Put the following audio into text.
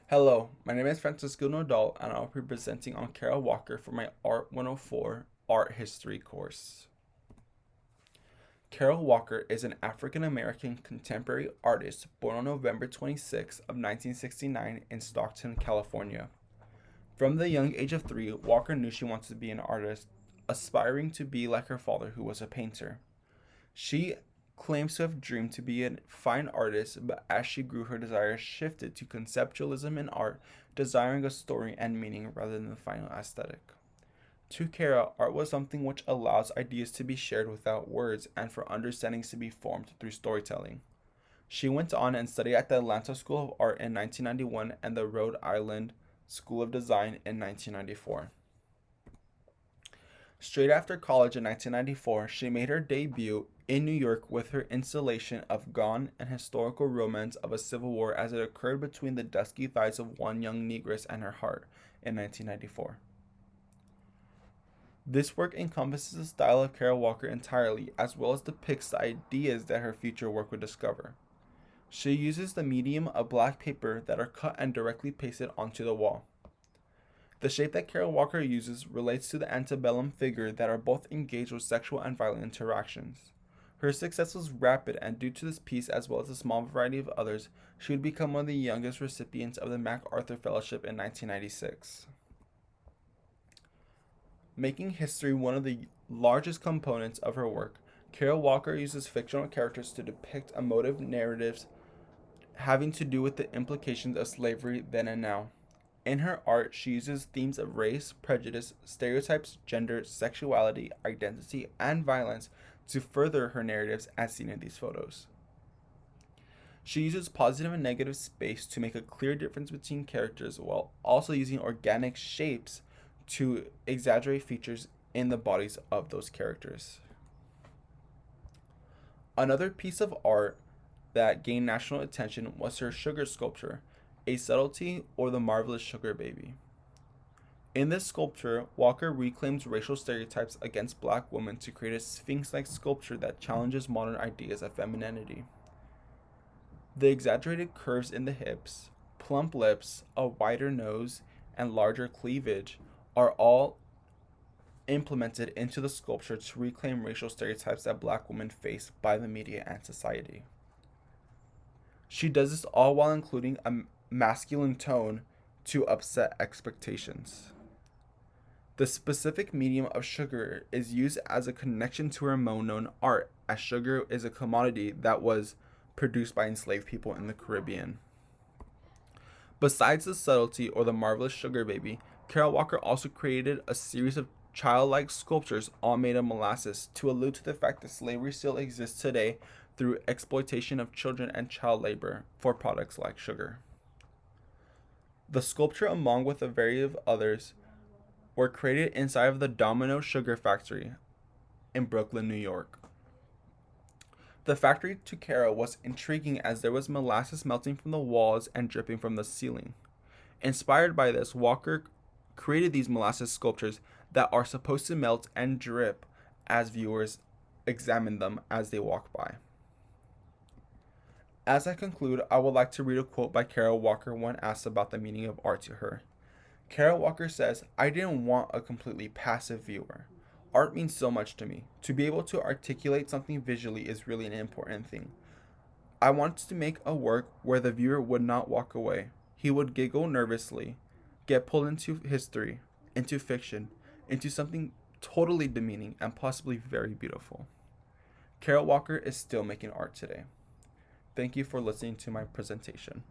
Hello, my name is Francisco Nodal and I'll be presenting on Kara Walker for my Art 104 Art History course. Kara Walker is an African American contemporary artist born on November 26 of 1969 in Stockton, California. From the young age of 3, Walker knew she wanted to be an artist, aspiring to be like her father who was a painter. She claims to have dreamed to be a fine artist, but as she grew, her desire shifted to conceptualism in art, desiring a story and meaning rather than the final aesthetic. To Kara, art was something which allows ideas to be shared without words and for understandings to be formed through storytelling. She went on and studied at the Atlanta School of Art in 1991 and the Rhode Island School of Design in 1994. Straight after college in 1994, she made her debut in New York with her installation of Gone, an historical romance of a civil war as it occurred between the dusky thighs of one young negress and her heart in 1994. This work encompasses the style of Kara Walker entirely, as well as depicts the ideas that her future work would discover. She uses the medium of black paper that are cut and directly pasted onto the wall. The shape that Kara Walker uses relates to the antebellum figure that are both engaged with sexual and violent interactions. Her success was rapid, and due to this piece as well as a small variety of others, she would become one of the youngest recipients of the MacArthur Fellowship in 1996. Making history one of the largest components of her work, Kara Walker uses fictional characters to depict emotive narratives having to do with the implications of slavery then and now. In her art, she uses themes of race, prejudice, stereotypes, gender, sexuality, identity, and violence to further her narratives as seen in these photos. She uses positive and negative space to make a clear difference between characters while also using organic shapes to exaggerate features in the bodies of those characters. Another piece of art that gained national attention was her sugar sculpture, A Subtlety or the Marvelous Sugar Baby. In this sculpture, Walker reclaims racial stereotypes against black women to create a sphinx-like sculpture that challenges modern ideas of femininity. The exaggerated curves in the hips, plump lips, a wider nose, and larger cleavage are all implemented into the sculpture to reclaim racial stereotypes that black women face by the media and society. She does this all while including a masculine tone to upset expectations. The specific medium of sugar is used as a connection to her known art, as sugar is a commodity that was produced by enslaved people in the Caribbean. Besides the subtlety or the marvelous sugar baby, Kara Walker also created a series of childlike sculptures all made of molasses to allude to the fact that slavery still exists today through exploitation of children and child labor for products like sugar. The sculpture, along with a variety of others, were created inside of the Domino Sugar Factory in Brooklyn, New York. The factory to Kara was intriguing as there was molasses melting from the walls and dripping from the ceiling. Inspired by this, Walker created these molasses sculptures that are supposed to melt and drip as viewers examine them as they walk by. As I conclude, I would like to read a quote by Kara Walker when asked about the meaning of art to her. Kara Walker says, "I didn't want a completely passive viewer. Art means so much to me. To be able to articulate something visually is really an important thing. I wanted to make a work where the viewer would not walk away. He would giggle nervously, get pulled into history, into fiction, into something totally demeaning and possibly very beautiful." Kara Walker is still making art today. Thank you for listening to my presentation.